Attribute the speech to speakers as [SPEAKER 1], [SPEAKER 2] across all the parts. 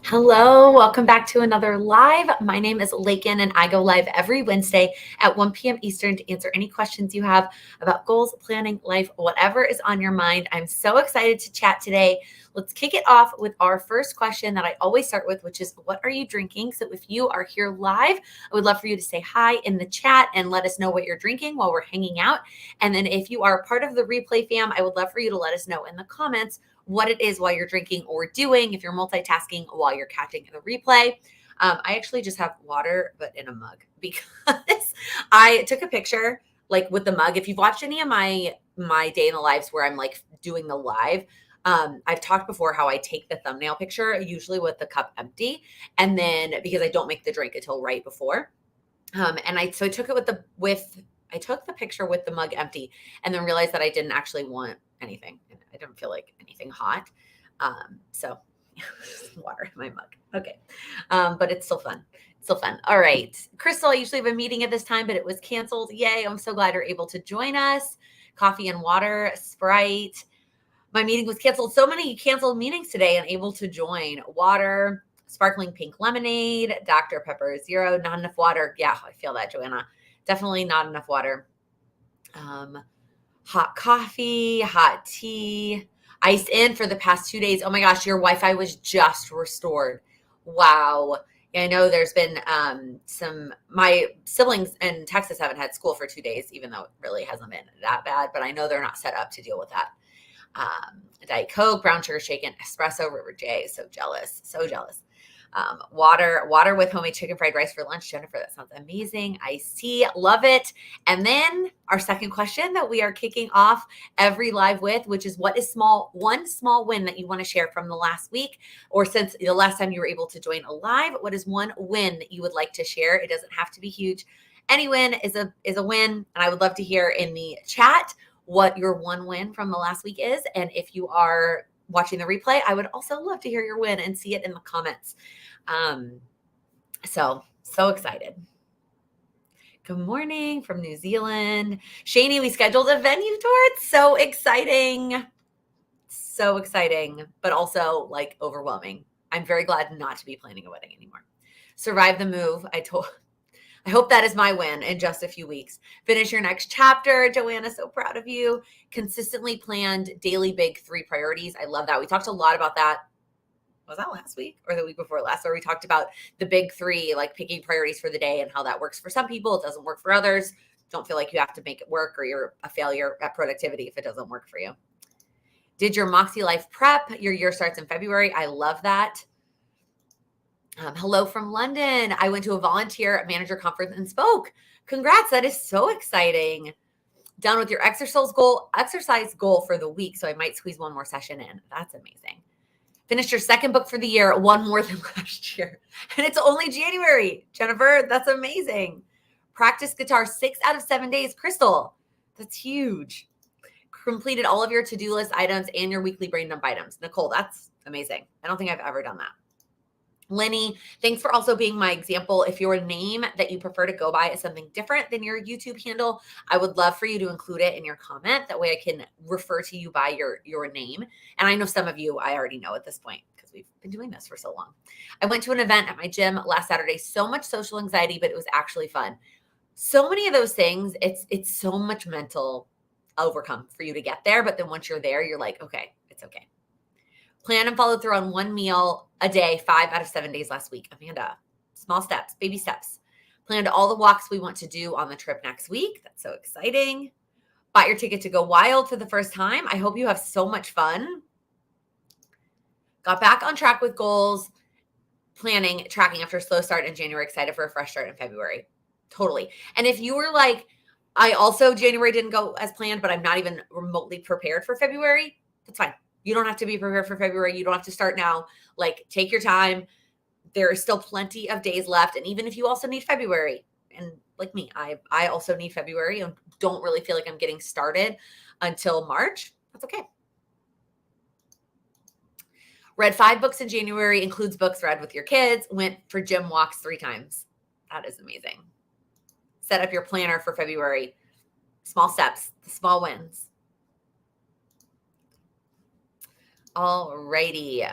[SPEAKER 1] Hello, welcome back to another live. My name is Laken, and I go live every Wednesday at 1 p.m. Eastern to answer any questions you have about goals, planning, life, whatever is on your mind. I'm so excited to chat today. Let's kick it off with our first question that I always start with, which is, what are you drinking? So if you are here live, I would love for you to say hi in the chat and let us know what you're drinking while we're hanging out. And then if you are part of the replay fam, I would love for you to let us know in the comments what it is while you're drinking or doing, if you're multitasking while you're catching the replay. I actually just have water, but in a mug, because I took a picture like with the mug. If you've watched any of my day in the lives where I'm like doing the live, I've talked before how I take the thumbnail picture, usually with the cup empty, and then because I don't make the drink until right before. I took it I took the picture with the mug empty, and then realized that I didn't actually want anything. I didn't feel like anything hot. So water in my mug. Okay. But it's still fun. All right. Crystal, I usually have a meeting at this time, but it was canceled. Yay. I'm so glad you're able to join us. Coffee and water, Sprite. My meeting was canceled. So many canceled meetings today and able to join. Water, sparkling pink lemonade, Dr. Pepper Zero, not enough water. Yeah, I feel that, Joanna. Definitely not enough water. Hot coffee, hot tea, iced in for the past 2 days. Oh my gosh, your Wi-Fi was just restored. Wow. Yeah, I know there's been my siblings in Texas haven't had school for 2 days, even though it really hasn't been that bad, but I know they're not set up to deal with that. Diet Coke, brown sugar shaken, espresso, River J. So jealous. Water with homemade chicken fried rice for lunch. Jennifer, that sounds amazing. Iced tea, love it. And then our second question that we are kicking off every live with, which is, what is one small win that you want to share from the last week, or since the last time you were able to join a live? What is one win that you would like to share? It doesn't have to be huge. Any win is a win, and I would love to hear in the chat what your one win from the last week is. And if you are watching the replay, I would also love to hear your win and see it in the comments. So excited. Good morning from New Zealand. Shani, we scheduled a venue tour. It's so exciting. But also like overwhelming. I'm very glad not to be planning a wedding anymore. Survive the move. I hope that is my win in just a few weeks. Finish your next chapter. Joanna, so proud of you. Consistently planned daily big 3 priorities. I love that. We talked a lot about that. Was that last week or the week before last, where we talked about the big 3, like picking priorities for the day and how that works for some people. It doesn't work for others. Don't feel like you have to make it work, or you're a failure at productivity if it doesn't work for you. Did your Moxie Life prep. Your year starts in February. I love that. Hello from London. I went to a volunteer manager conference and spoke. Congrats. That is so exciting. Done with your exercise goal for the week. So I might squeeze one more session in. That's amazing. Finished your second book for the year, one more than last year. And it's only January. Jennifer, that's amazing. Practice guitar 6 out of 7 days. Crystal, that's huge. Completed all of your to-do list items and your weekly brain dump items. Nicole, that's amazing. I don't think I've ever done that. Lenny, thanks for also being my example. If your name that you prefer to go by is something different than your YouTube handle, I would love for you to include it in your comment. That way I can refer to you by your name. And I know some of you I already know at this point because we've been doing this for so long. I went to an event at my gym last Saturday. So much social anxiety, but it was actually fun. So many of those things, it's so much mental overcome for you to get there. But then once you're there, you're like, okay, it's okay. Plan and follow through on 1 meal a day, 5 out of 7 days last week. Amanda, small steps, baby steps. Planned all the walks we want to do on the trip next week. That's so exciting. Bought your ticket to go wild for the first time. I hope you have so much fun. Got back on track with goals, planning, tracking after a slow start in January. Excited for a fresh start in February. Totally. And if you were like, I also, January didn't go as planned, but I'm not even remotely prepared for February, that's fine. You don't have to be prepared for February. You don't have to start now. Like, take your time. There is still plenty of days left. And even if you also need February, and like me, I also need February and don't really feel like I'm getting started until March, that's okay. Read 5 books in January, includes books read with your kids. Went for gym walks 3 times. That is amazing. Set up your planner for February. Small steps, the small wins. All righty.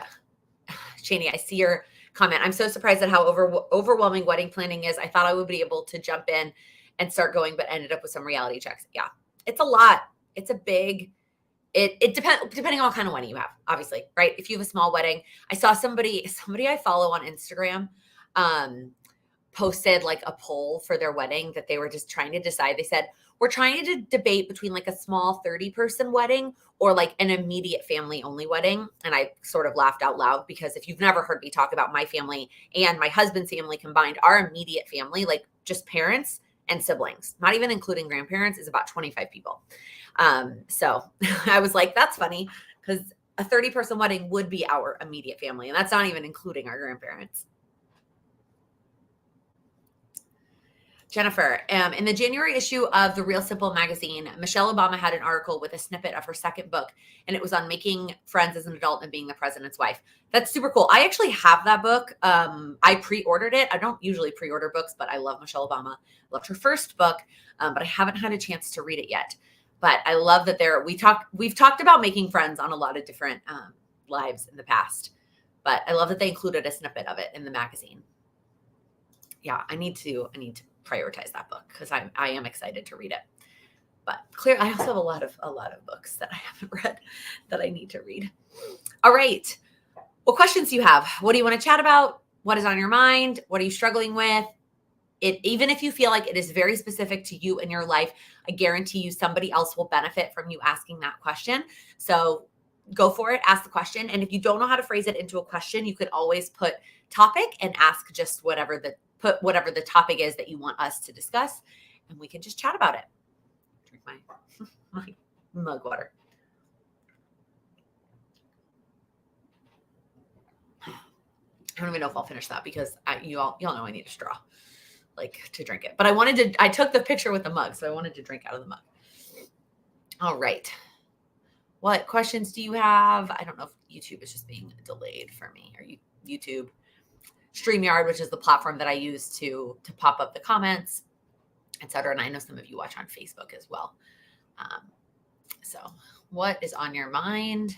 [SPEAKER 1] Shani, I see your comment. I'm so surprised at how overwhelming wedding planning is. I thought I would be able to jump in and start going, but ended up with some reality checks. Yeah, it's a lot. It's a big, it depends, depending on what kind of wedding you have, obviously, right? If you have a small wedding, I saw somebody I follow on Instagram, posted like a poll for their wedding that they were just trying to decide. They said, we're trying to debate between like a small 30-person wedding or like an immediate family only wedding. And I sort of laughed out loud because if you've never heard me talk about my family and my husband's family combined, our immediate family, like just parents and siblings, not even including grandparents, is about 25 people. So I was like, that's funny because a 30-person wedding would be our immediate family. And that's not even including our grandparents. Jennifer, in the January issue of the Real Simple magazine, Michelle Obama had an article with a snippet of her second book, and it was on making friends as an adult and being the president's wife. That's super cool. I actually have that book. I pre-ordered it. I don't usually pre-order books, but I love Michelle Obama. Loved her first book, but I haven't had a chance to read it yet. But I love that we've talked about making friends on a lot of different lives in the past. But I love that they included a snippet of it in the magazine. Yeah, I need to prioritize that book because I am excited to read it. But clearly, I also have a lot of books that I haven't read that I need to read. All right. What questions do you have? What do you want to chat about? What is on your mind? What are you struggling with? Even if you feel like it is very specific to you and your life, I guarantee you somebody else will benefit from you asking that question. So go for it. Ask the question. And if you don't know how to phrase it into a question, you could always put topic and ask just whatever the topic is that you want us to discuss, and we can just chat about it. Drink my mug water. I don't even know if I'll finish that because y'all know I need a straw, like, to drink it. But I took the picture with the mug, so I wanted to drink out of the mug. All right. What questions do you have? I don't know if YouTube is just being delayed for me, or YouTube. StreamYard, which is the platform that I use to pop up the comments, etc. And I know some of you watch on Facebook as well. So what is on your mind?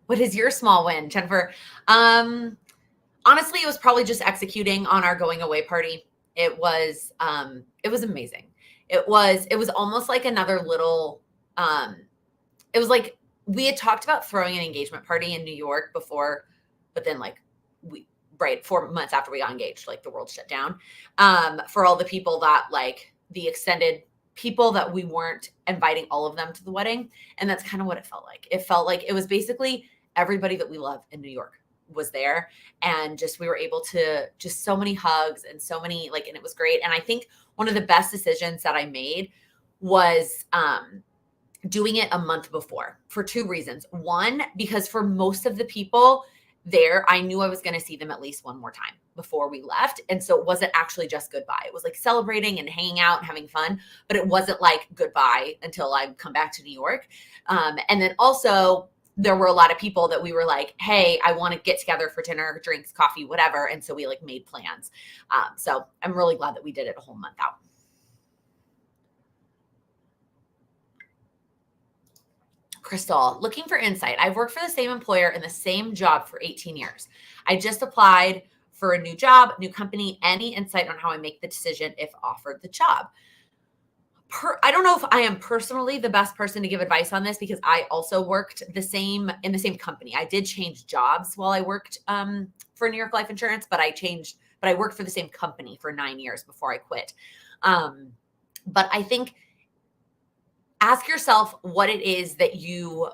[SPEAKER 1] What is your small win, Jennifer? Honestly, it was probably just executing on our going away party. It was amazing. It was almost like another little, it was like we had talked about throwing an engagement party in New York before, but then 4 months after we got engaged, like the world shut down, for all the people that the extended people that we weren't inviting all of them to the wedding. And that's kind of what it felt like. It felt like it was basically everybody that we love in New York was there. And we were able to just so many hugs and so many and it was great. And I think one of the best decisions that I made was, doing it a month before for 2 reasons. One, because for most of the people there, I knew I was going to see them at least one more time before we left. And so it wasn't actually just goodbye. It was like celebrating and hanging out and having fun, but it wasn't like goodbye until I come back to New York. And then also there were a lot of people that we were like, hey, I want to get together for dinner, drinks, coffee, whatever. And so we made plans. So I'm really glad that we did it a whole month out. Crystal, looking for insight. I've worked for the same employer in the same job for 18 years. I just applied for a new job, new company. Any insight on how I make the decision if offered the job? I don't know if I am personally the best person to give advice on this because I also worked in the same company. I did change jobs while I worked for New York Life Insurance, but I worked for the same company for 9 years before I quit. But I think ask yourself what it is that you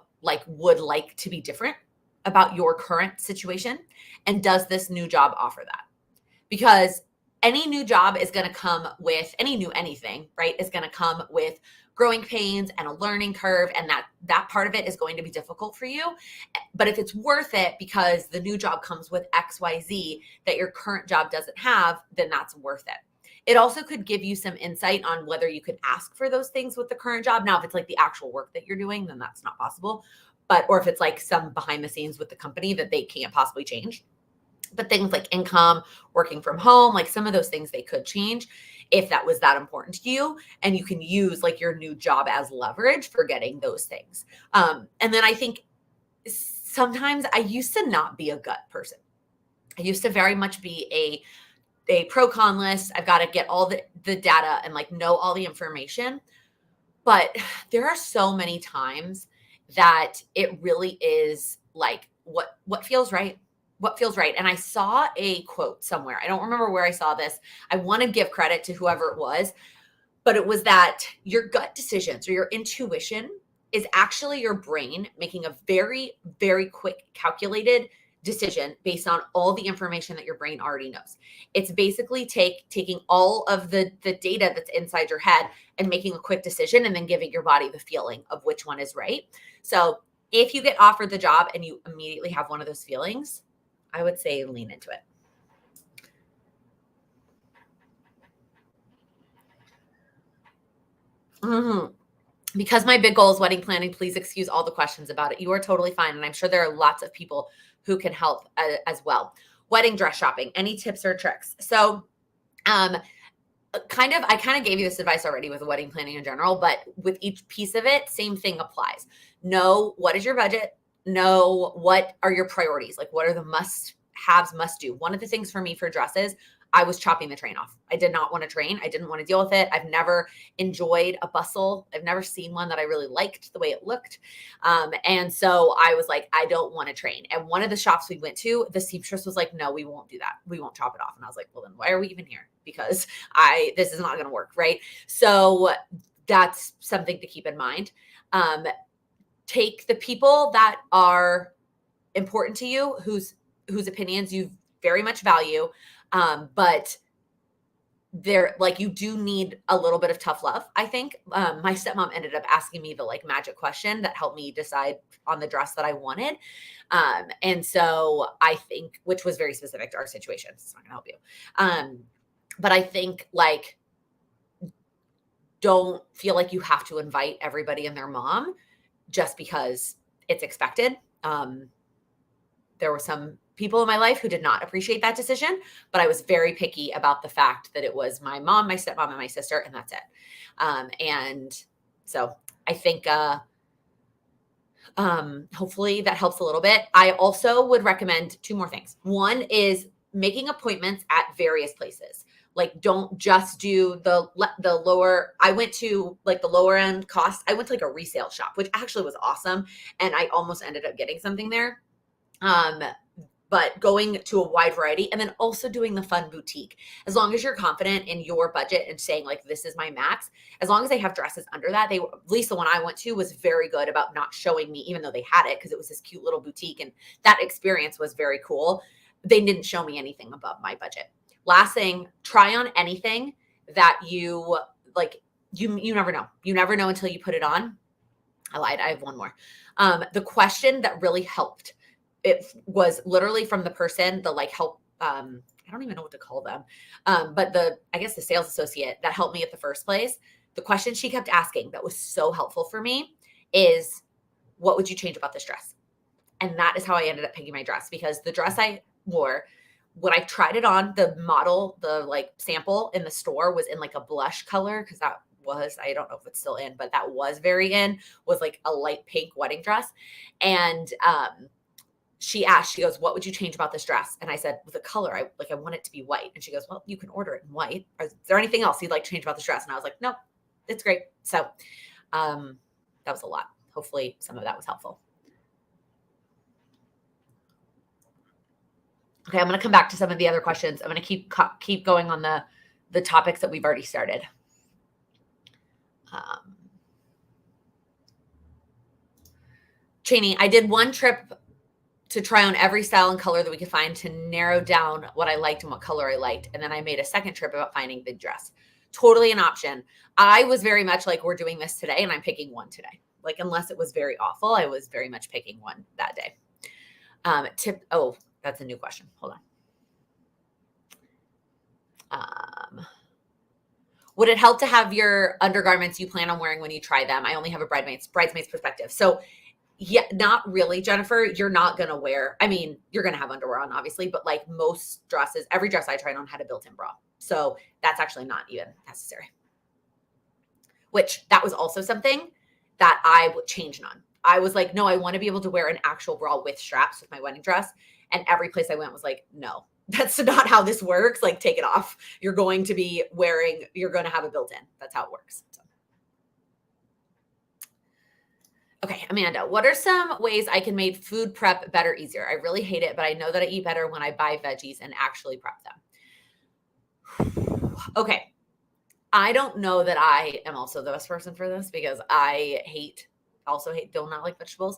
[SPEAKER 1] would like to be different about your current situation. And does this new job offer that? Because any new job is going to come with anything, right? Is going to come with growing pains and a learning curve. And that part of it is going to be difficult for you. But if it's worth it because the new job comes with XYZ that your current job doesn't have, then that's worth it. It also could give you some insight on whether you could ask for those things with the current job. Now, if it's the actual work that you're doing, then that's not possible. Or if it's some behind the scenes with the company that they can't possibly change. But things like income, working from home, some of those things they could change if that was that important to you. And you can use your new job as leverage for getting those things. And then I think sometimes I used to not be a gut person. I used to very much be a pro con list. I've got to get all the data and like know all the information. But there are so many times that it really is like what feels right. What feels right. And I saw a quote somewhere. I don't remember where I saw this. I want to give credit to whoever it was, but it was that your gut decisions or your intuition is actually your brain making a very, very quick calculated decision based on all the information that your brain already knows. It's basically taking all of the data that's inside your head and making a quick decision and then giving your body the feeling of which one is right. So if you get offered the job and you immediately have one of those feelings, I would say lean into it. Mm-hmm. Because my big goal is wedding planning, please excuse all the questions about it. You are totally fine. And I'm sure there are lots of people who can help as well. Wedding dress shopping, any tips or tricks? So I kind of gave you this advice already with wedding planning in general, but with each piece of it, same thing applies. Know what is your budget, know what are your priorities, like what are the must haves, must do. One of the things for me for dresses, I was chopping the train off. I did not want to train. I didn't want to deal with it. I've never enjoyed a bustle. I've never seen one that I really liked the way it looked. And so I was like, I don't want to train. And one of the shops we went to, the seamstress was like, no, we won't do that. We won't chop it off. And I was like, well, then why are we even here? Because this is not going to work. Right. So that's something to keep in mind. Take the people that are important to you, whose opinions you very much value. But they're like, you do need a little bit of tough love. I think, my stepmom ended up asking me the like magic question that helped me decide on the dress that I wanted. And so I think, which was very specific to our situation. It's not gonna help you. But I think like, don't feel like you have to invite everybody and their mom just because it's expected. There were some people in my life who did not appreciate that decision, but I was very picky about the fact that it was my mom, my stepmom, and my sister, and that's it. And so I think hopefully that helps a little bit. I also would recommend 2 more things. One is making appointments at various places. Like, don't just do the lower. I went to like the lower end cost. I went to like a resale shop, which actually was awesome, and I almost ended up getting something there. But going to a wide variety and then also doing the fun boutique, as long as you're confident in your budget and saying like, this is my max, as long as they have dresses under that, at least the one I went to was very good about not showing me, even though they had it, because it was this cute little boutique and that experience was very cool. They didn't show me anything above my budget. Last thing, try on anything that you like. You never know. You never know until you put it on. I lied. I have one more. The question that really helped, it was literally from the person, the like help, I don't even know what to call them. But I guess the sales associate that helped me at the first place, the question she kept asking that was so helpful for me is, what would you change about this dress? And that is how I ended up picking my dress, because the dress I wore, when I tried it on, the model, the like sample in the store was in like a blush color. Cause that was, I don't know if it's still in, but that was very in, was like a light pink wedding dress. And, she asked, she goes, what would you change about this dress? And I said, with the color, I want it to be white. And she goes, well, you can order it in white. Is there anything else you'd like to change about this dress? And I was like, no, it's great. So that was a lot. Hopefully some of that was helpful. Okay, I'm going to come back to some of the other questions. I'm going to keep going on the topics that we've already started. Cheney, I did one trip to try on every style and color that we could find to narrow down what I liked and what color I liked. And then I made a second trip about finding the dress. Totally an option. I was very much like, we're doing this today and I'm picking one today. Like, unless it was very awful, I was very much picking one that day. Oh, that's a new question. Hold on. Would it help to have your undergarments you plan on wearing when you try them? I only have a bridesmaid's perspective. So yeah, not really, Jennifer. You're not going to wear, I mean, you're going to have underwear on, obviously, but like most dresses, every dress I tried on had a built-in bra. So that's actually not even necessary. Which that was also something that I would change on. I was like, no, I want to be able to wear an actual bra with straps with my wedding dress. And every place I went was like, no, that's not how this works. Like, take it off. You're going to have it built in. That's how it works. So. Okay, Amanda, what are some ways I can make food prep better, easier? I really hate it, but I know that I eat better when I buy veggies and actually prep them. Okay, I don't know that I am also the best person for this because I do not like vegetables.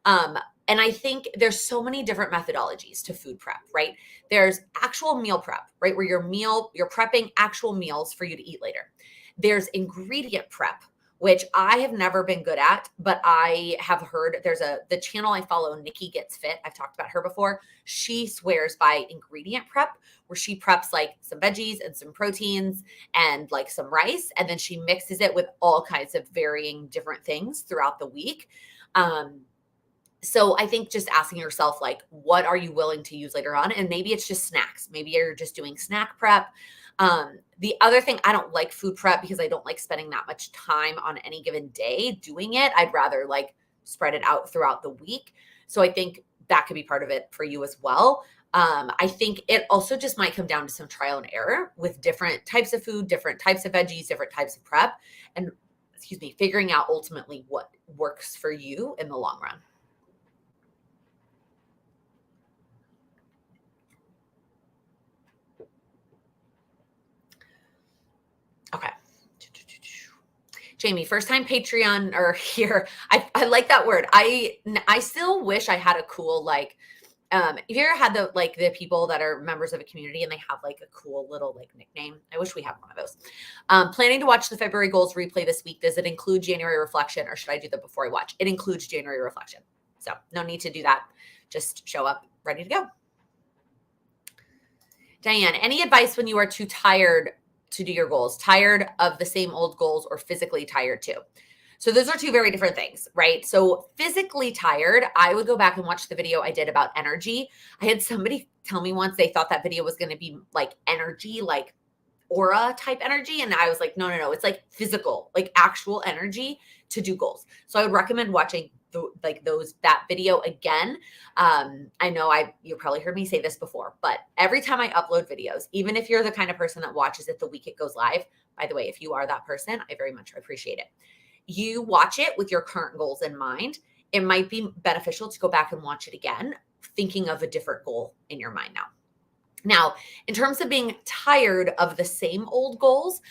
[SPEAKER 1] And I think there's so many different methodologies to food prep, right? There's actual meal prep, right? Where you're prepping actual meals for you to eat later. There's ingredient prep, which I have never been good at, but I have heard the channel I follow, Nikki Gets Fit. I've talked about her before. She swears by ingredient prep, where she preps like some veggies and some proteins and like some rice. And then she mixes it with all kinds of varying different things throughout the week. So I think just asking yourself, like, what are you willing to use later on? And maybe it's just snacks. Maybe you're just doing snack prep. The other thing, I don't like food prep because I don't like spending that much time on any given day doing it. I'd rather like spread it out throughout the week. So I think that could be part of it for you as well. I think it also just might come down to some trial and error with different types of food, different types of veggies, different types of prep, and figuring out ultimately what works for you in the long run. Okay. Jamie, first time Patreon or here. I like that word. I still wish I had a cool, like, if you ever had the people that are members of a community and they have like a cool little like nickname, I wish we had one of those. Planning to watch the February goals replay this week. Does it include January reflection or should I do that before I watch? It includes January reflection. So no need to do that. Just show up ready to go. Diane, any advice when you are too tired to do your goals, tired of the same old goals, or physically tired too? So those are two very different things, right? So physically tired, I would go back and watch the video I did about energy. I had somebody tell me once they thought that video was going to be like energy, like aura type energy. And I was like, no, it's like physical, like actual energy to do goals. So I would recommend watching that video again. I know you probably heard me say this before, but every time I upload videos, even if you're the kind of person that watches it the week it goes live, by the way, if you are that person, I very much appreciate it. You watch it with your current goals in mind. It might be beneficial to go back and watch it again, thinking of a different goal in your mind now. Now, in terms of being tired of the same old goals,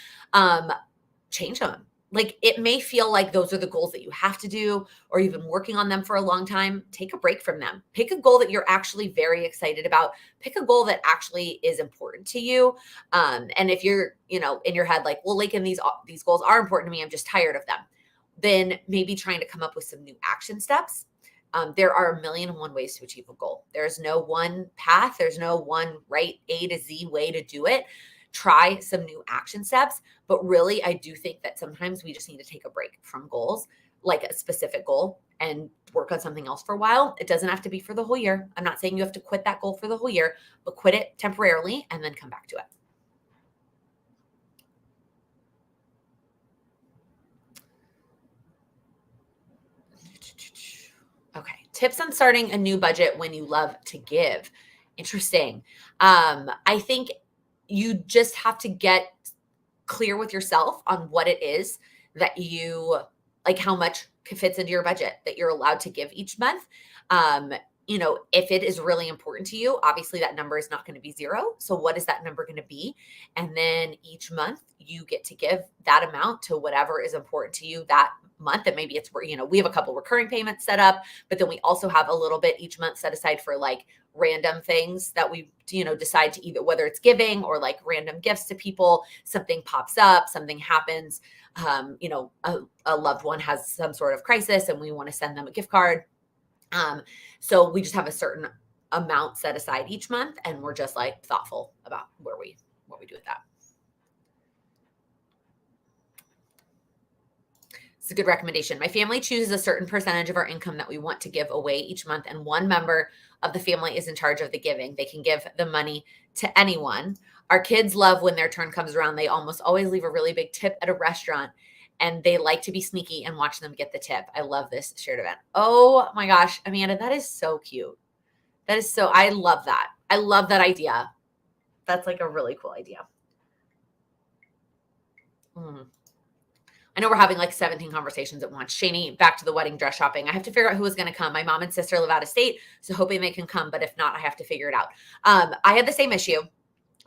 [SPEAKER 1] change them. Like, it may feel like those are the goals that you have to do, or you've been working on them for a long time. Take a break from them. Pick a goal that you're actually very excited about. Pick a goal that actually is important to you. And if you're, in your head, like, well, Laken, these goals are important to me, I'm just tired of them, then maybe trying to come up with some new action steps. There are 1,000,001 ways to achieve a goal. There's no one path. There's no one right A to Z way to do it. Try some new action steps. But really, I do think that sometimes we just need to take a break from goals, like a specific goal, and work on something else for a while. It doesn't have to be for the whole year. I'm not saying you have to quit that goal for the whole year, but quit it temporarily and then come back to it. Okay. Tips on starting a new budget when you love to give. Interesting. I think you just have to get clear with yourself on what it is that you like, how much fits into your budget that you're allowed to give each month. If it is really important to you, obviously that number is not going to be 0. So what is that number going to be? And then each month you get to give that amount to whatever is important to you that month. And maybe it's where, we have a couple recurring payments set up, but then we also have a little bit each month set aside for like random things that we, decide to either, whether it's giving or like random gifts to people, something pops up, something happens, a loved one has some sort of crisis and we want to send them a gift card. So we just have a certain amount set aside each month, and we're just like thoughtful about what we do with that. It's a good recommendation. My family chooses a certain percentage of our income that we want to give away each month, and one member of the family is in charge of the giving. They can give the money to anyone. Our kids love when their turn comes around. They almost always leave a really big tip at a restaurant. and they like to be sneaky and watch them get the tip. I love this shared event. Oh my gosh, Amanda, that is so cute. I love that. I love that idea. That's like a really cool idea. I know we're having like 17 conversations at once. Shani, back to the wedding dress shopping. I have to figure out who is going to come. My mom and sister live out of state, so hoping they can come. But if not, I have to figure it out. I had the same issue,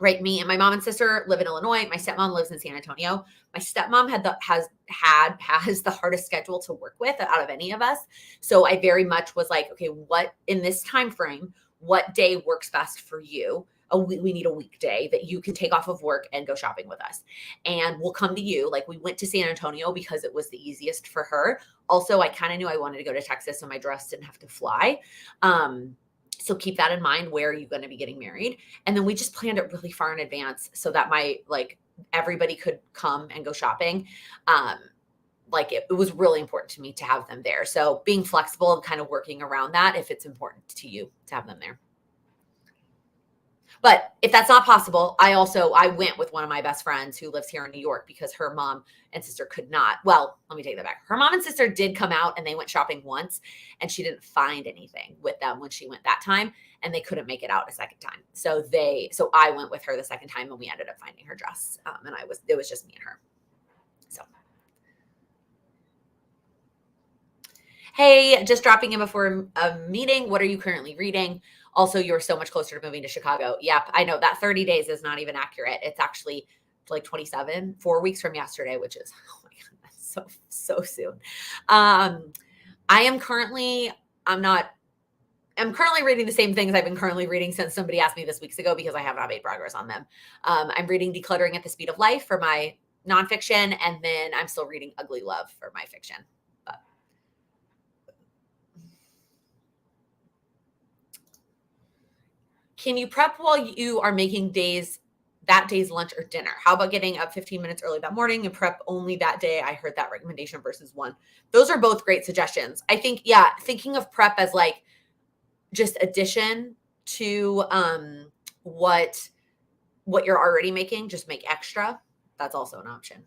[SPEAKER 1] right? Me and my mom and sister live in Illinois. My stepmom lives in San Antonio. My stepmom has the hardest schedule to work with out of any of us. So I very much was like, okay, what in this time frame, what day works best for you? We need a weekday that you can take off of work and go shopping with us. And we'll come to you. Like we went to San Antonio because it was the easiest for her. Also, I kind of knew I wanted to go to Texas, so my dress didn't have to fly. So keep that in mind. Where are you going to be getting married? And then we just planned it really far in advance so that everybody could come and go shopping. It was really important to me to have them there. So being flexible and kind of working around that if it's important to you to have them there. But if that's not possible, I went with one of my best friends who lives here in New York because her mom and sister could not. Well, let me take that back. Her mom and sister did come out and they went shopping once and she didn't find anything with them when she went that time and they couldn't make it out a second time. So I went with her the second time and we ended up finding her dress. It was just me and her. So. Hey, just dropping in before a meeting. What are you currently reading? Also, you're so much closer to moving to Chicago. Yep, I know that 30 days is not even accurate. It's actually like 4 weeks from yesterday, which is, oh my God, that's so soon. I'm currently reading the same things I've been currently reading since somebody asked me this weeks ago because I have not made progress on them. I'm reading Decluttering at the Speed of Life for my nonfiction, and then I'm still reading Ugly Love for my fiction. Can you prep while you are making that day's lunch or dinner? How about getting up 15 minutes early that morning and prep only that day? I heard that recommendation versus one. Those are both great suggestions. I think, thinking of prep as like just addition to what you're already making, just make extra. That's also an option.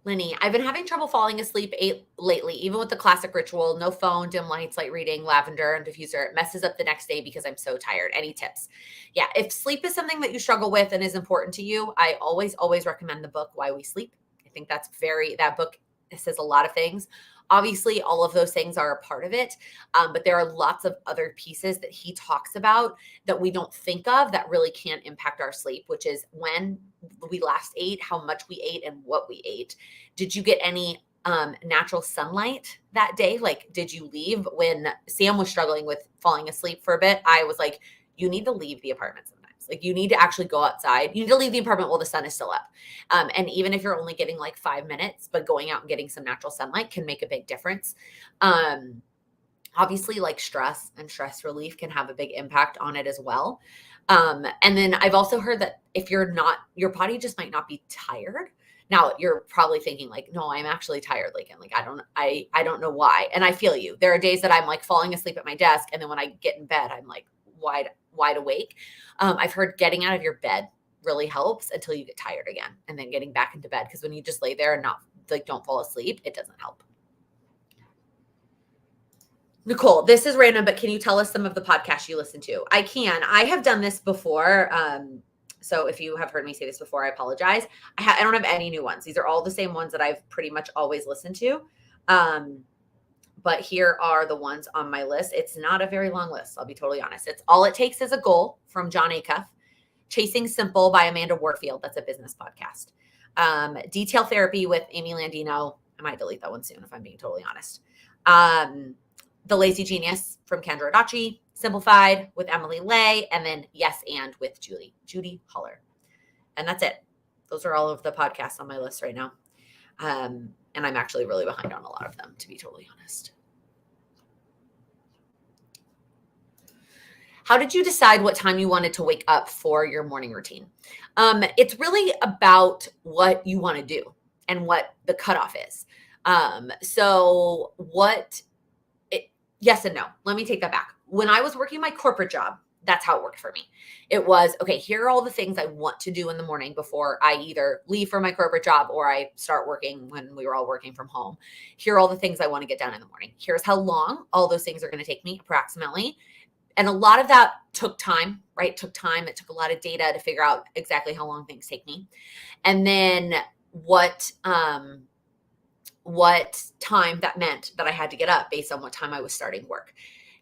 [SPEAKER 1] Lenny, I've been having trouble falling asleep lately, even with the classic ritual, no phone, dim lights, light reading, lavender, and diffuser. It messes up the next day because I'm so tired. Any tips? Yeah, if sleep is something that you struggle with and is important to you, I always recommend the book, Why We Sleep. I think that book says a lot of things. Obviously, all of those things are a part of it, but there are lots of other pieces that he talks about that we don't think of that really can impact our sleep, which is when we last ate, how much we ate, and what we ate. Did you get any natural sunlight that day? Like, did you leave? When Sam was struggling with falling asleep for a bit, I was like, you need to leave the apartment sometimes. Like, you need to actually go outside. You need to leave the apartment while the sun is still up. And even if you're only getting like 5 minutes, but going out and getting some natural sunlight can make a big difference. Obviously, like stress and stress relief can have a big impact on it as well. And then I've also heard that if your body just might not be tired. Now you're probably thinking like, no, I'm actually tired, Laken. Like, I don't know why. And I feel you. There are days that I'm like falling asleep at my desk. And then when I get in bed, I'm like wide awake. I've heard getting out of your bed really helps until you get tired again and then getting back into bed. Because when you just lay there and don't fall asleep, it doesn't help. Nicole, this is random, but can you tell us some of the podcasts you listen to? I can. I have done this before. So if you have heard me say this before, I apologize. I don't have any new ones. These are all the same ones that I've pretty much always listened to. But here are the ones on my list. It's not a very long list. I'll be totally honest. It's All It Takes Is a Goal from John Acuff. Chasing Simple by Amanda Warfield. That's a business podcast. Detail Therapy with Amy Landino. I might delete that one soon if I'm being totally honest. The Lazy Genius from Kendra Adachi. Simplified with Emily Lay. And then Yes and with Judy Holler. And that's it. Those are all of the podcasts on my list right now. And I'm actually really behind on a lot of them, to be totally honest. How did you decide what time you wanted to wake up for your morning routine? It's really about what you want to do and what the cutoff is. Yes and no. Let me take that back. When I was working my corporate job, That's how it worked for me. It was, okay, here are all the things I want to do in the morning before I either leave for my corporate job or I start working when we were all working from home. Here are all the things I want to get done in the morning. Here's how long all those things are going to take me approximately. And a lot of that took time, right? It took time. It took a lot of data to figure out exactly how long things take me. And then what time that meant that I had to get up based on what time I was starting work.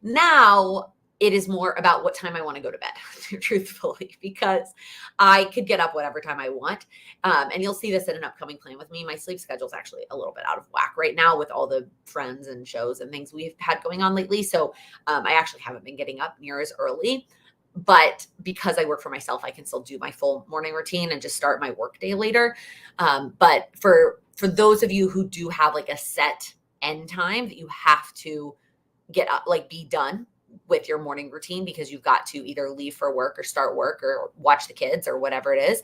[SPEAKER 1] Now it is more about what time I want to go to bed, truthfully, because I could get up whatever time I want. And you'll see this in an upcoming plan with me. My sleep schedule is actually a little bit out of whack right now with all the friends and shows and things we've had going on lately. So I actually haven't been getting up near as early. But because I work for myself, I can still do my full morning routine and just start my work day later. But for those of you who do have like a set end time that you have to get up, like be done with your morning routine because you've got to either leave for work or start work or watch the kids or whatever it is.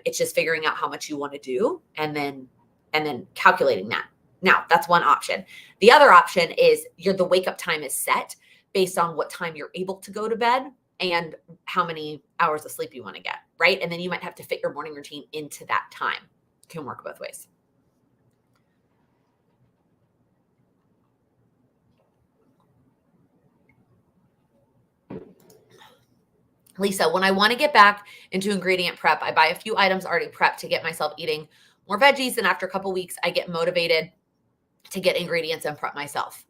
[SPEAKER 1] It's just figuring out how much you want to do and then calculating that. Now that's one option. The other option is the wake up time is set based on what time you're able to go to bed and how many hours of sleep you want to get, right? And then you might have to fit your morning routine into that time. It can work both ways. Lisa, when I want to get back into ingredient prep, I buy a few items already prepped to get myself eating more veggies. And after a couple weeks, I get motivated to get ingredients and prep myself.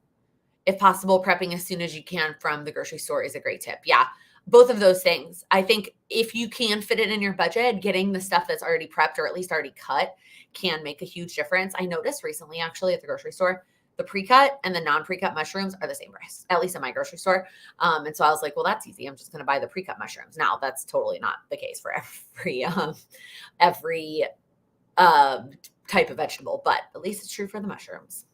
[SPEAKER 1] If possible, prepping as soon as you can from the grocery store is a great tip. Yeah, both of those things. I think if you can fit it in your budget, getting the stuff that's already prepped or at least already cut can make a huge difference. I noticed recently, actually, at the grocery store, the pre-cut and the non-pre-cut mushrooms are the same price, at least in my grocery store. And so I was like, well, that's easy. I'm just going to buy the pre-cut mushrooms. Now, that's totally not the case for every type of vegetable, but at least it's true for the mushrooms.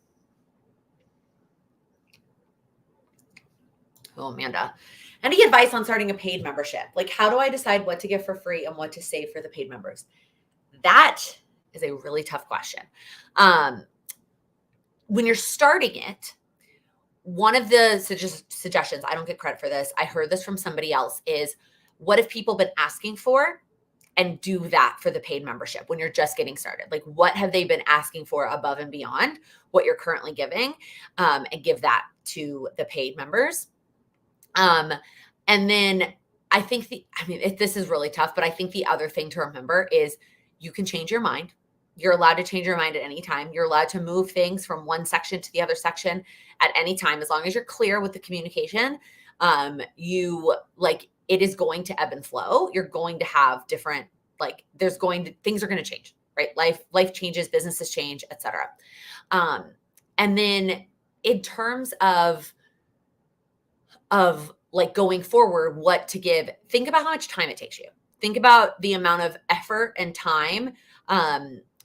[SPEAKER 1] Oh, Amanda. Any advice on starting a paid membership? Like, how do I decide what to give for free and what to save for the paid members? That is a really tough question. When you're starting it, one of the suggestions, I don't get credit for this, I heard this from somebody else, is what have people been asking for? And do that for the paid membership when you're just getting started. Like, what have they been asking for above and beyond what you're currently giving? And give that to the paid members. And then I think this is really tough, but I think the other thing to remember is you can change your mind. You're allowed to change your mind at any time. You're allowed to move things from one section to the other section at any time, as long as you're clear with the communication. It is going to ebb and flow. You're going to have different, things are going to change, right? Life changes, businesses change, etc. And then in terms of like going forward, what to give, think about how much time it takes you. Think about the amount of effort and time.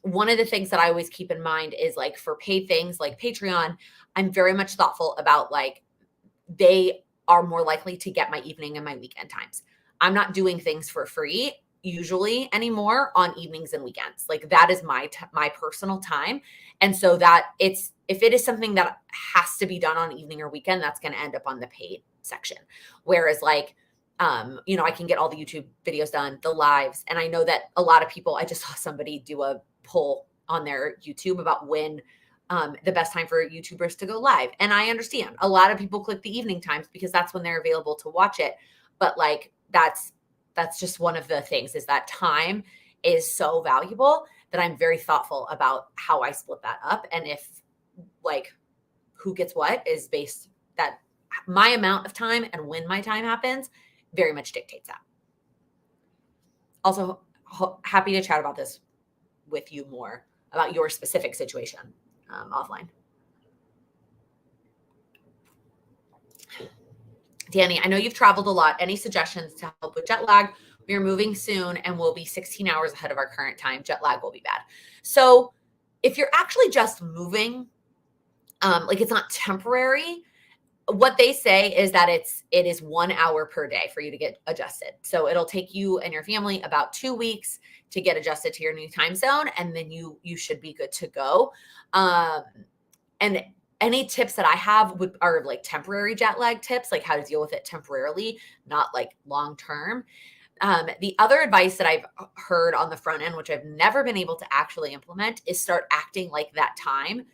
[SPEAKER 1] One of the things that I always keep in mind is, like, for paid things like Patreon, I'm very much thoughtful about, like, they are more likely to get my evening and my weekend times. I'm not doing things for free usually anymore on evenings and weekends. Like, that is my personal time. And so if it is something that has to be done on evening or weekend, that's going to end up on the paid section. Whereas, like, I can get all the YouTube videos done, the lives. And I know that a lot of people, I just saw somebody do a poll on their YouTube about when the best time for YouTubers to go live. And I understand a lot of people click the evening times because that's when they're available to watch it. But, like, that's just one of the things, is that time is so valuable that I'm very thoughtful about how I split that up. And if, like, who gets what is based, that my amount of time and when my time happens very much dictates that. Also, happy to chat about this with you more about your specific situation offline. Danny, I know you've traveled a lot. Any suggestions to help with jet lag? We are moving soon and we'll be 16 hours ahead of our current time. Jet lag will be bad. So if you're actually just moving, like, it's not temporary, what they say is that it is 1 hour per day for you to get adjusted. So it'll take you and your family about 2 weeks to get adjusted to your new time zone. And then you should be good to go. And any tips that I have are like temporary jet lag tips, like how to deal with it temporarily, not like long term. The other advice that I've heard on the front end, which I've never been able to actually implement, is start acting like that time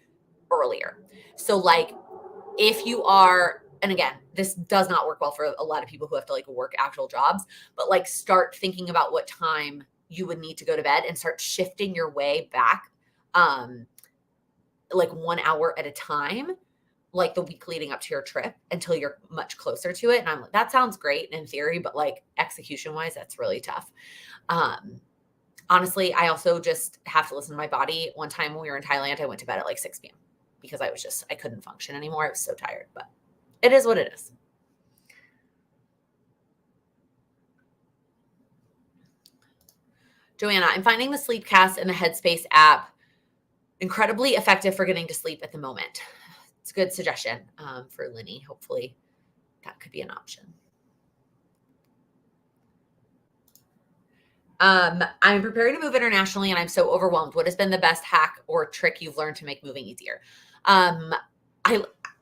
[SPEAKER 1] earlier. So like if you are, and again, this does not work well for a lot of people who have to like work actual jobs, but like start thinking about what time you would need to go to bed and start shifting your way back, like 1 hour at a time, like the week leading up to your trip until you're much closer to it. And I'm like, that sounds great in theory, but like execution wise, that's really tough. Honestly, I also just have to listen to my body. One time when we were in Thailand, I went to bed at like 6 p.m. because I couldn't function anymore. I was so tired, but it is what it is. Joanna, I'm finding the Sleepcast and the Headspace app incredibly effective for getting to sleep at the moment. It's a good suggestion for Linny. Hopefully that could be an option. I'm preparing to move internationally and I'm so overwhelmed. What has been the best hack or trick you've learned to make moving easier?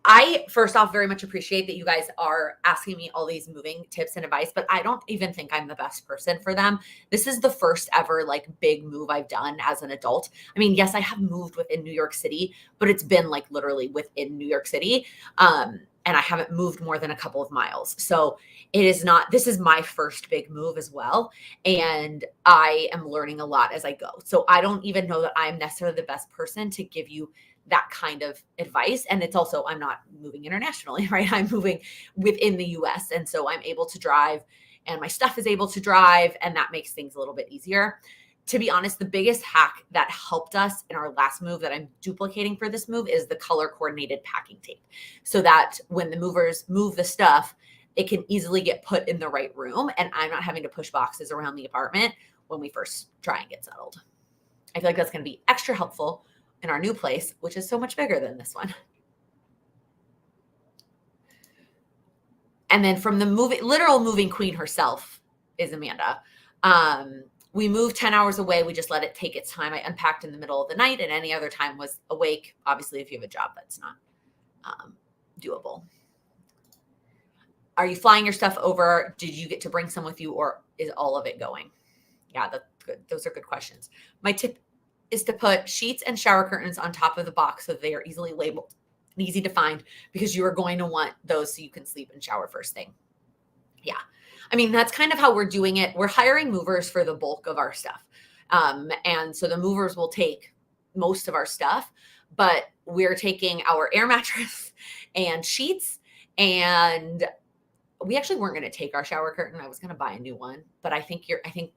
[SPEAKER 1] I first off very much appreciate that you guys are asking me all these moving tips and advice, but I don't even think I'm the best person for them. This is the first ever like big move I've done as an adult. I mean, yes, I have moved within New York City, but it's been like literally within New York City. And I haven't moved more than a couple of miles. So this is my first big move as well. And I am learning a lot as I go. So I don't even know that I'm necessarily the best person to give you that kind of advice. And it's also, I'm not moving internationally, right? I'm moving within the US. And so I'm able to drive and my stuff is able to drive, and that makes things a little bit easier. To be honest, the biggest hack that helped us in our last move that I'm duplicating for this move is the color coordinated packing tape. So that when the movers move the stuff, it can easily get put in the right room and I'm not having to push boxes around the apartment when we first try and get settled. I feel like that's going to be extra helpful in our new place, which is so much bigger than this one. And then from the literal moving queen herself is Amanda. We moved 10 hours away. We just let it take its time. I unpacked in the middle of the night and any other time was awake. Obviously, if you have a job, that's not doable. Are you flying your stuff over? Did you get to bring some with you or is all of it going? Yeah, that's good. Those are good questions. My tip is to put sheets and shower curtains on top of the box so they are easily labeled and easy to find because you are going to want those so you can sleep and shower first thing. Yeah. I mean, that's kind of how we're doing it. We're hiring movers for the bulk of our stuff. And so the movers will take most of our stuff, but we're taking our air mattress and sheets, and we actually weren't going to take our shower curtain. I was going to buy a new one, but I think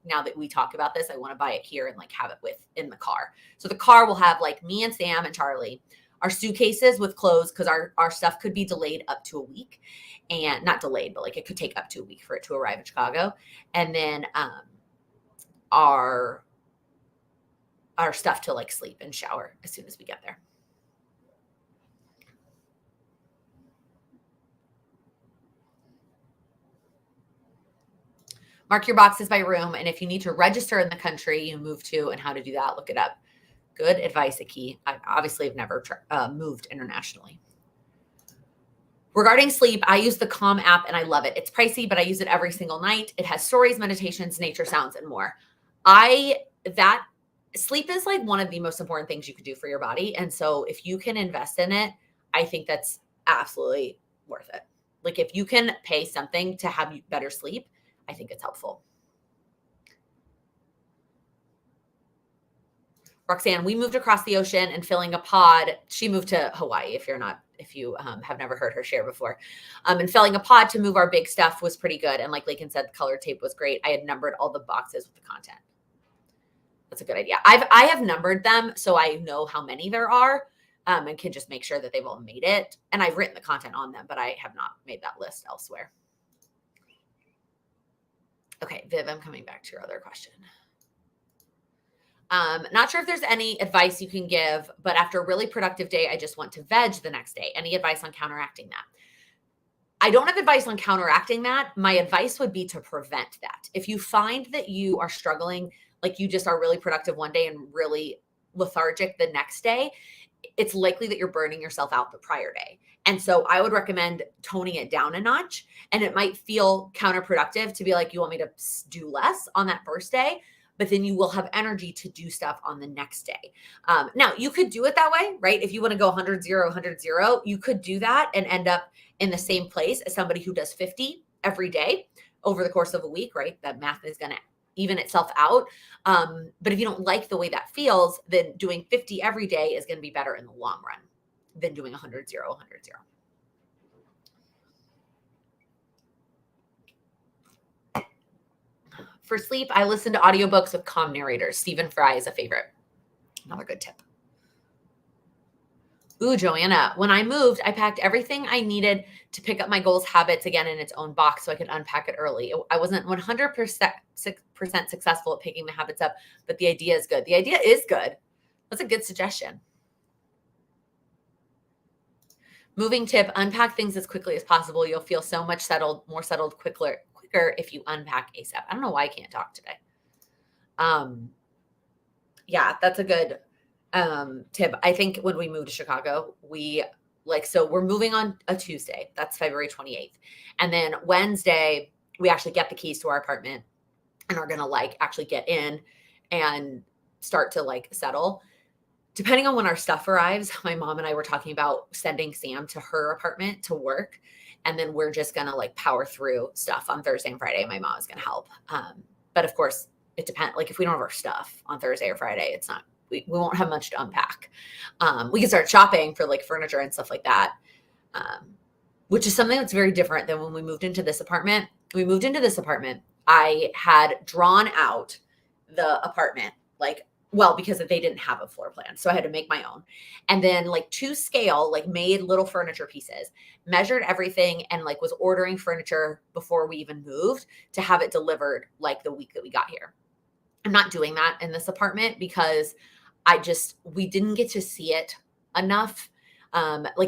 [SPEAKER 1] now that we talk about this, I want to buy it here and like have it in the car. So the car will have like me and Sam and Charlie, our suitcases with clothes, because our stuff could be delayed up to a week, and not delayed, but like it could take up to a week for it to arrive in Chicago. And then our stuff to like sleep and shower as soon as we get there. Mark your boxes by room, and if you need to register in the country you move to and how to do that, look it up. Good advice, Aki. I obviously have never moved internationally. Regarding sleep, I use the Calm app and I love it. It's pricey, but I use it every single night. It has stories, meditations, nature sounds, and more. Sleep is like one of the most important things you could do for your body. And so if you can invest in it, I think that's absolutely worth it. Like if you can pay something to have you better sleep, I think it's helpful. Roxanne, we moved across the ocean and filling a pod. She moved to Hawaii, if you have never heard her share before. And filling a pod to move our big stuff was pretty good. And like Laken said, the color tape was great. I had numbered all the boxes with the content. That's a good idea. I have numbered them so I know how many there are, and can just make sure that they've all made it. And I've written the content on them, but I have not made that list elsewhere. Okay, Viv, I'm coming back to your other question. Not sure if there's any advice you can give, but after a really productive day, I just want to veg the next day. Any advice on counteracting that? I don't have advice on counteracting that. My advice would be to prevent that. If you find that you are struggling, like you just are really productive one day and really lethargic the next day, it's likely that you're burning yourself out the prior day. And so I would recommend toning it down a notch. And it might feel counterproductive to be like, you want me to do less on that first day, but then you will have energy to do stuff on the next day. Now, you could do it that way, right? If you want to go 100, 0, 100, 0, you could do that and end up in the same place as somebody who does 50 every day over the course of a week, right? That math is going to even itself out. But if you don't like the way that feels, then doing 50 every day is going to be better in the long run than doing 100, 0, 100, 0. For sleep, I listen to audiobooks with calm narrators. Stephen Fry is a favorite. Another good tip. Ooh, Joanna, when I moved, I packed everything I needed to pick up my goals habits again in its own box so I could unpack it early. I wasn't 100% successful at picking the habits up, but the idea is good. The idea is good. That's a good suggestion. Moving tip, unpack things as quickly as possible. You'll feel so much more settled quicker if you unpack ASAP. I don't know why I can't talk today. Yeah, that's a good tip. I think when we moved to Chicago, we're moving on a Tuesday. That's February 28th. And then Wednesday, we actually get the keys to our apartment and are going to actually get in and start to settle. Depending on when our stuff arrives, my mom and I were talking about sending Sam to her apartment to work. And then we're just going to power through stuff on Thursday and Friday. My mom is going to help. But of course, it depends. If we don't have our stuff on Thursday or Friday, it's not, we won't have much to unpack. We can start shopping for furniture and stuff like that, which is something that's very different than when we moved into this apartment. I had drawn out the apartment, because they didn't have a floor plan. So I had to make my own. And then to scale, made little furniture pieces, measured everything, and was ordering furniture before we even moved to have it delivered the week that we got here. I'm not doing that in this apartment because we didn't get to see it enough.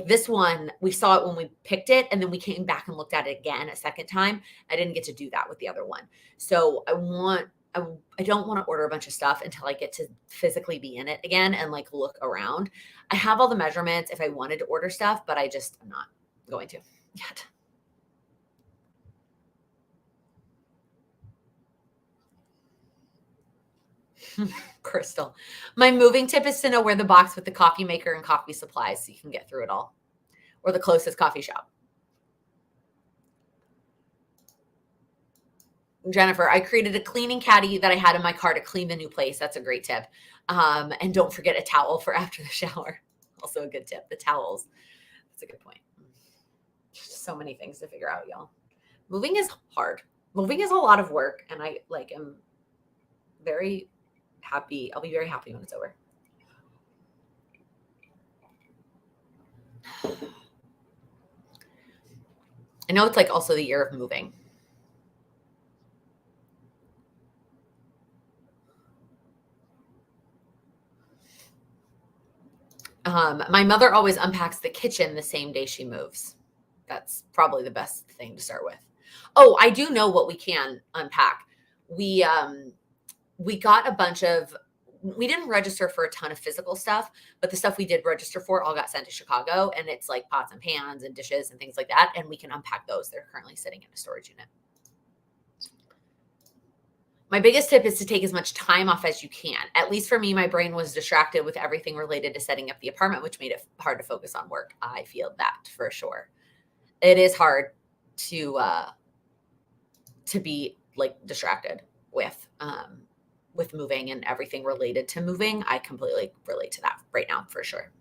[SPEAKER 1] This one, we saw it when we picked it, and then we came back and looked at it again a second time. I didn't get to do that with the other one. So I don't want to order a bunch of stuff until I get to physically be in it again and look around. I have all the measurements if I wanted to order stuff, but I'm not going to yet. Crystal, my moving tip is to know where the box with the coffee maker and coffee supplies so you can get through it all, or the closest coffee shop. Jennifer, I created a cleaning caddy that I had in my car to clean the new place. That's a great tip. And don't forget a towel for after the shower. Also a good tip. The towels. That's a good point. Just so many things to figure out, y'all. Moving is hard. Moving is a lot of work, and I am very happy. I'll be very happy when it's over. I know it's also the year of moving. My mother always unpacks the kitchen the same day she moves. That's probably the best thing to start with. Oh, I do know what we can unpack. We got a bunch of, we didn't register for a ton of physical stuff, but the stuff we did register for all got sent to Chicago, and it's pots and pans and dishes and things like that. And we can unpack those. They're currently sitting in a storage unit. My biggest tip is to take as much time off as you can. At least for me, my brain was distracted with everything related to setting up the apartment, which made it hard to focus on work. I feel that for sure. It is hard to be distracted with moving and everything related to moving. I completely relate to that right now for sure.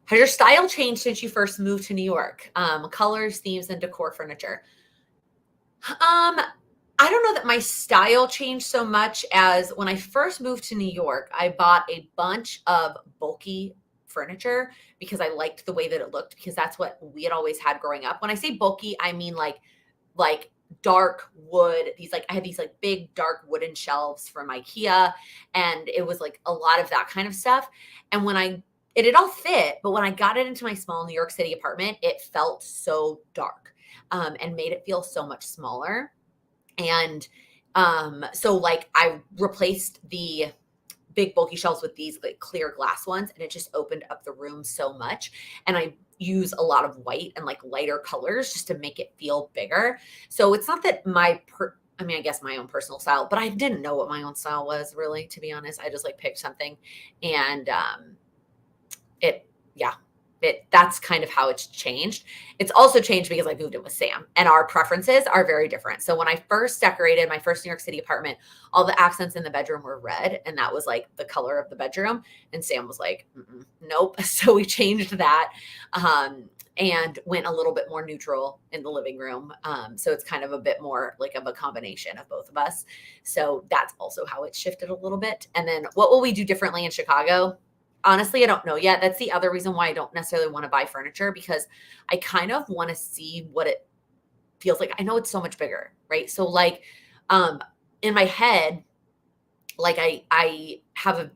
[SPEAKER 1] Has your style changed since you first moved to New York? Colors, themes, and decor furniture. I don't know that my style changed so much as when I first moved to New York, I bought a bunch of bulky furniture because I liked the way that it looked, because that's what we had always had growing up. When I say bulky, I mean like dark wood. I had these big dark wooden shelves from IKEA, and it was a lot of that kind of stuff. And it all fit, but when I got it into my small New York City apartment, it felt so dark and made it feel so much smaller. And so I replaced the big bulky shelves with these like clear glass ones, and it just opened up the room so much. And I use a lot of white and like lighter colors just to make it feel bigger. So it's not that I guess my own personal style, but I didn't know what my own style was really, to be honest. I just like picked something, and it yeah, that's kind of how it's changed. It's also changed because I moved in with Sam, and our preferences are very different. So when I first decorated my first New York City apartment, all the accents in the bedroom were red, and that was like the color of the bedroom. And Sam was like, nope. So we changed that, and went a little bit more neutral in the living room. So it's kind of a bit more like of a combination of both of us. So that's also how it's shifted a little bit. And then what will we do differently in Chicago? Honestly, I don't know yet. That's the other reason why I don't necessarily want to buy furniture, because I kind of want to see what it feels like. I know it's so much bigger, right? So like in my head, like I have an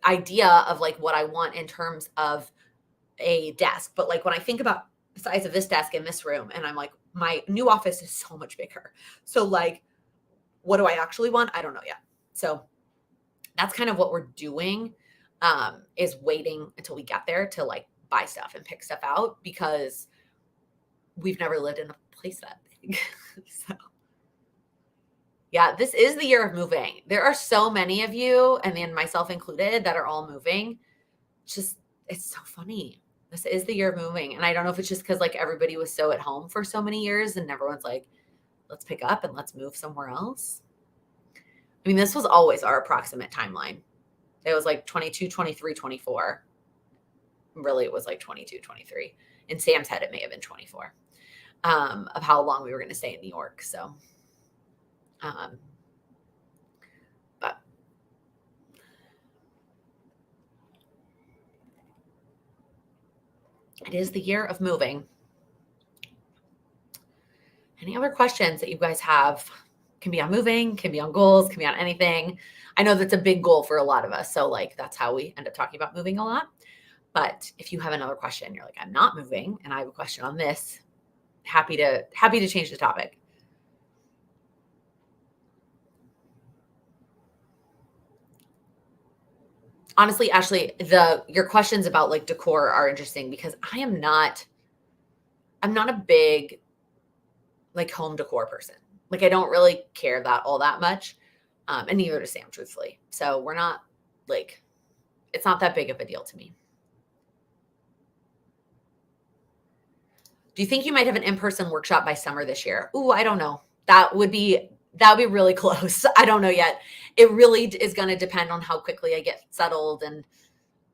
[SPEAKER 1] idea of like what I want in terms of a desk. But like when I think about the size of this desk in this room, and I'm like, my new office is so much bigger. So like, what do I actually want? I don't know yet. So that's kind of what we're doing. Is waiting until we get there to like buy stuff and pick stuff out, because we've never lived in a place that big. So yeah, this is the year of moving. There are so many of you, and then myself included, that are all moving. It's so funny. This is the year of moving. And I don't know if it's just because like everybody was so at home for so many years, and everyone's like, let's pick up and let's move somewhere else. I mean, this was always our approximate timeline. It was like 22, 23, 24. Really, it was like 22, 23. In Sam's head, it may have been 24, of how long we were going to stay in New York. So, but it is the year of moving. Any other questions that you guys have? Can be on moving, can be on goals, can be on anything. I know that's a big goal for a lot of us. So like, that's how we end up talking about moving a lot. But if you have another question, you're like, I'm not moving, and I have a question on this, happy to change the topic. Honestly, Ashley, your questions about like decor are interesting, because I'm not a big like home decor person. Like I don't really care that all that much. And neither does Sam, truthfully. So we're not like, it's not that big of a deal to me. Do you think you might have an in-person workshop by summer this year? Ooh, I don't know. That would be really close. I don't know yet. It really is going to depend on how quickly I get settled, and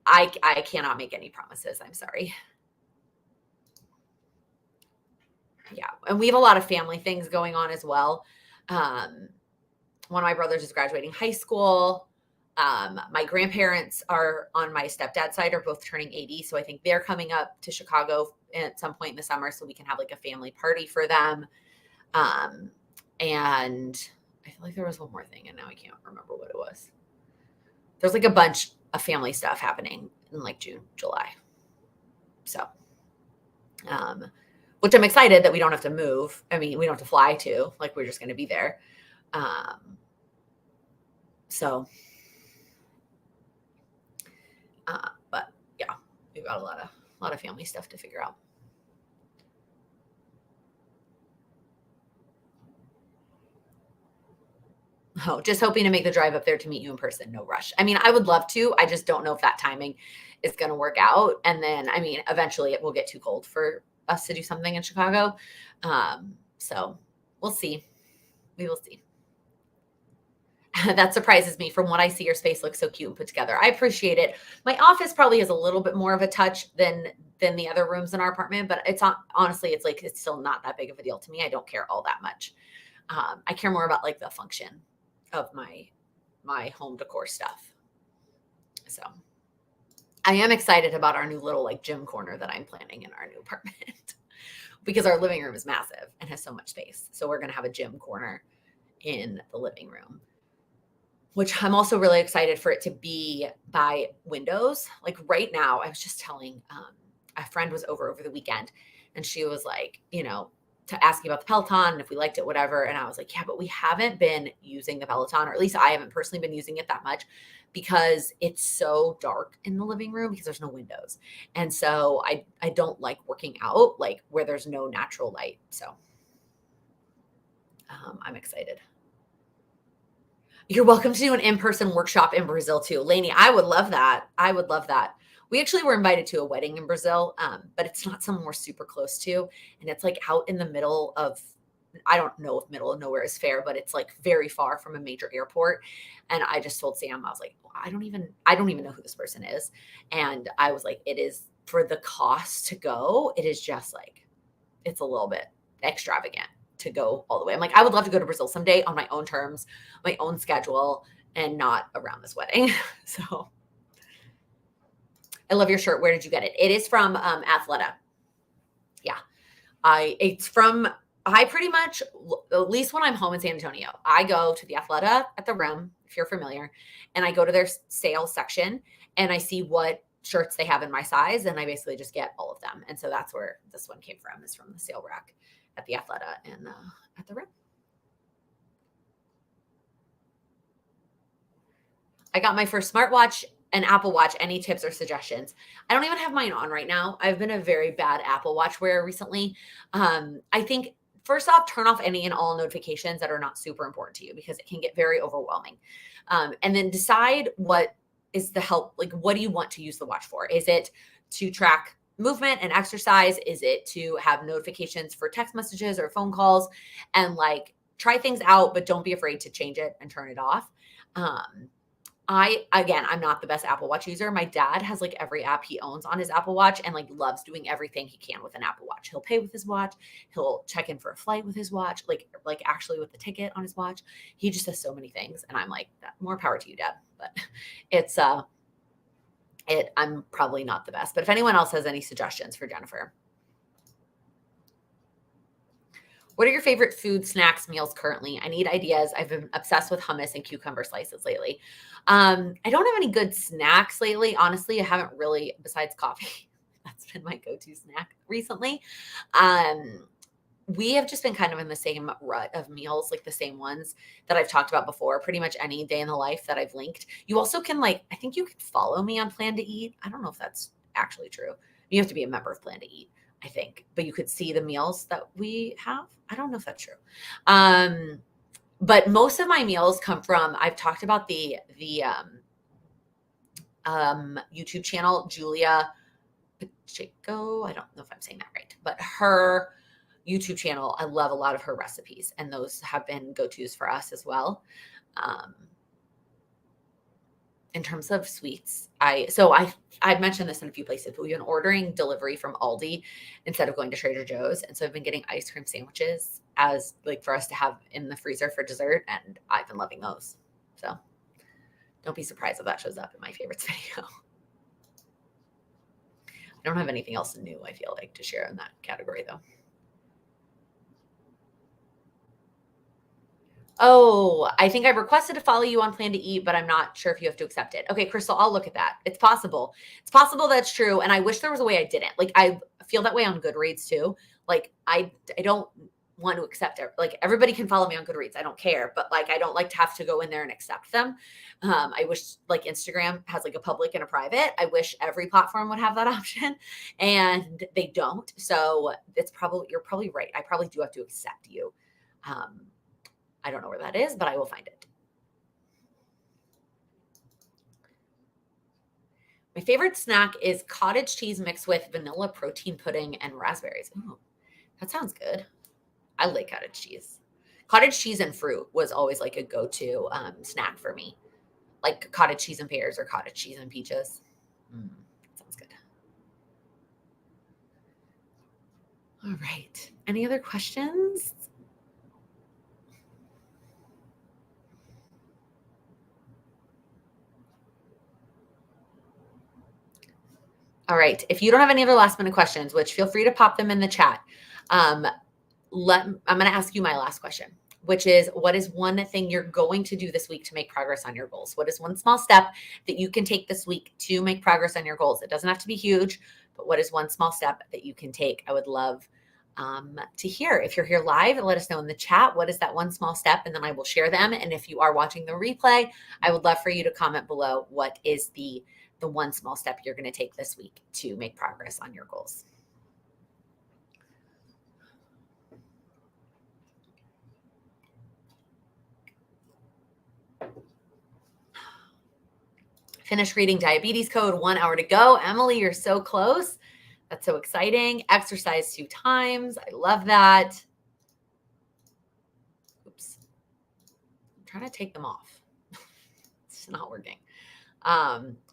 [SPEAKER 1] I cannot make any promises. I'm sorry. Yeah. And we have a lot of family things going on as well. One of my brothers is graduating high school. My grandparents are on my stepdad's side are both turning 80. So I think they're coming up to Chicago at some point in the summer, so we can have like a family party for them. And I feel like there was one more thing, and now I can't remember what it was. There's like a bunch of family stuff happening in like June, July. So, which I'm excited that we don't have to move. I mean, we don't have to fly to, like, we're just going to be there. So, but yeah, we've got a lot of family stuff to figure out. Oh, just hoping to make the drive up there to meet you in person. No rush. I mean, I would love to. I just don't know if that timing is going to work out. And then, I mean, eventually it will get too cold for us to do something in Chicago. So we'll see. We will see. That surprises me. From what I see, your space looks so cute and put together. I appreciate it. My office probably has a little bit more of a touch than the other rooms in our apartment, but it's not, honestly, it's like, it's still not that big of a deal to me. I don't care all that much. I care more about like the function of my home decor stuff. So I am excited about our new little like gym corner that I'm planning in our new apartment because our living room is massive and has so much space. So we're going to have a gym corner in the living room, which I'm also really excited for it to be by windows. Like right now, I was just telling a friend was over the weekend, and she was like, you know, to ask me about the Peloton and if we liked it, whatever. And I was like, yeah, but we haven't been using the Peloton, or at least I haven't personally been using it that much because it's so dark in the living room because there's no windows. And so I don't like working out like where there's no natural light. So I'm excited. You're welcome to do an in-person workshop in Brazil too. Lainey, I would love that. I would love that. We actually were invited to a wedding in Brazil, but it's not somewhere we're super close to. And it's like out in the middle of, I don't know if middle of nowhere is fair, but it's like very far from a major airport. And I just told Sam, I was like, well, I don't even know who this person is. And I was like, it is for the cost to go. It is just like, it's a little bit extravagant to go all the way. I'm like, I would love to go to Brazil someday on my own terms, my own schedule, and not around this wedding. So I love your shirt. Where did you get it? It is from Athleta. Yeah. I pretty much, at least when I'm home in San Antonio, I go to the Athleta at the Rim, if you're familiar, and I go to their sales section and I see what shirts they have in my size, and I basically just get all of them. And so that's where this one came from, is from the sale rack at the Athleta and at the Rim. I got my first smartwatch, an Apple Watch. Any tips or suggestions? I don't even have mine on right now. I've been a very bad Apple Watch wearer recently. I think first off, turn off any and all notifications that are not super important to you because it can get very overwhelming. And then decide what is the help, like what do you want to use the watch for? Is it to track movement and exercise? Is it to have notifications for text messages or phone calls? And like try things out, but don't be afraid to change it and turn it off. I'm not the best Apple Watch user. My dad has like every app he owns on his Apple Watch and like loves doing everything he can with an Apple Watch. He'll pay with his watch. He'll check in for a flight with his watch, like actually with the ticket on his watch. He just does so many things. And I'm like, more power to you, Dad. But it's, I'm probably not the best, but if anyone else has any suggestions for Jennifer. What are your favorite food, snacks, meals currently? I need ideas. I've been obsessed with hummus and cucumber slices lately. I don't have any good snacks lately. Honestly, I haven't really, besides coffee. That's been my go-to snack recently. We have just been kind of in the same rut of meals, like the same ones that I've talked about before, pretty much any day in the life that I've linked. You also can I think you can follow me on Plan to Eat. I don't know if that's actually true. You have to be a member of Plan to Eat, I think, but you could see the meals that we have. I don't know if that's true. But most of my meals come from, I've talked about the YouTube channel, Julia Pacheco. I don't know if I'm saying that right, but her YouTube channel, I love a lot of her recipes, and those have been go-tos for us as well. In terms of sweets, I've mentioned this in a few places, but we've been ordering delivery from Aldi instead of going to Trader Joe's. And so I've been getting ice cream sandwiches as for us to have in the freezer for dessert. And I've been loving those. So don't be surprised if that shows up in my favorites video. I don't have anything else new, I feel like, to share in that category though. Oh, I think I requested to follow you on Plan to Eat, but I'm not sure if you have to accept it. Okay, Crystal, I'll look at that. It's possible. It's possible that's true. And I wish there was a way I didn't. I feel that way on Goodreads too. I don't want to accept it. Everybody can follow me on Goodreads. I don't care. But I don't like to have to go in there and accept them. I wish Instagram has a public and a private. I wish every platform would have that option, and they don't. So you're probably right. I probably do have to accept you. I don't know where that is, but I will find it. My favorite snack is cottage cheese mixed with vanilla protein pudding and raspberries. Ooh, that sounds good. I like cottage cheese. Cottage cheese and fruit was always a go-to snack for me. Like cottage cheese and pears or cottage cheese and peaches. Sounds good. All right. Any other questions? All right. If you don't have any other last minute questions, which feel free to pop them in the chat. I'm going to ask you my last question, which is, what is one thing you're going to do this week to make progress on your goals? What is one small step that you can take this week to make progress on your goals? It doesn't have to be huge, but what is one small step that you can take? I would love to hear. If you're here live, let us know in the chat, what is that one small step? And then I will share them. And if you are watching the replay, I would love for you to comment below, what is the one small step you're going to take this week to make progress on your goals. Finish reading Diabetes Code, 1 hour to go. Emily, you're so close. That's so exciting. Exercise 2 times. I love that. Oops. I'm trying to take them off. It's not working.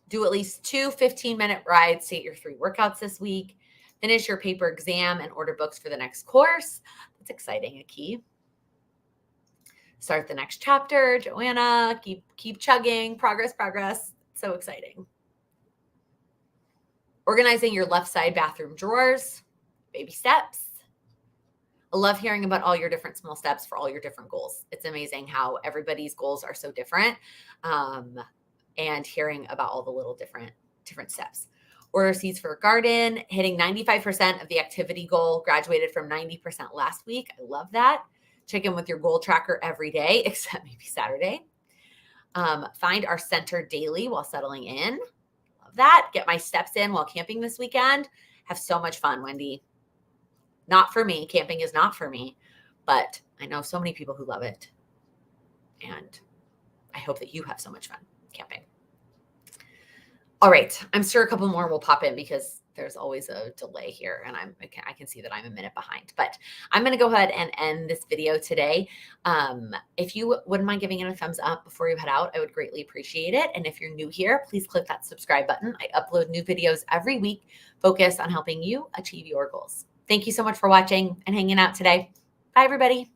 [SPEAKER 1] Do at least 2 15-minute rides to get your 3 workouts this week. Finish your paper exam and order books for the next course. That's exciting, a key. Start the next chapter. Joanna, keep chugging. Progress. So exciting. Organizing your left side bathroom drawers. Baby steps. I love hearing about all your different small steps for all your different goals. It's amazing how everybody's goals are so different. And hearing about all the little different steps. Order seeds for a garden, hitting 95% of the activity goal, graduated from 90% last week. I love that. Check in with your goal tracker every day, except maybe Saturday. Find our center daily while settling in. Love that. Get my steps in while camping this weekend. Have so much fun, Wendy. Not for me. Camping is not for me, but I know so many people who love it. And I hope that you have so much fun camping. All right. I'm sure a couple more will pop in because there's always a delay here and I can see that I'm a minute behind, but I'm going to go ahead and end this video today. If you wouldn't mind giving it a thumbs up before you head out, I would greatly appreciate it. And if you're new here, please click that subscribe button. I upload new videos every week focused on helping you achieve your goals. Thank you so much for watching and hanging out today. Bye, everybody.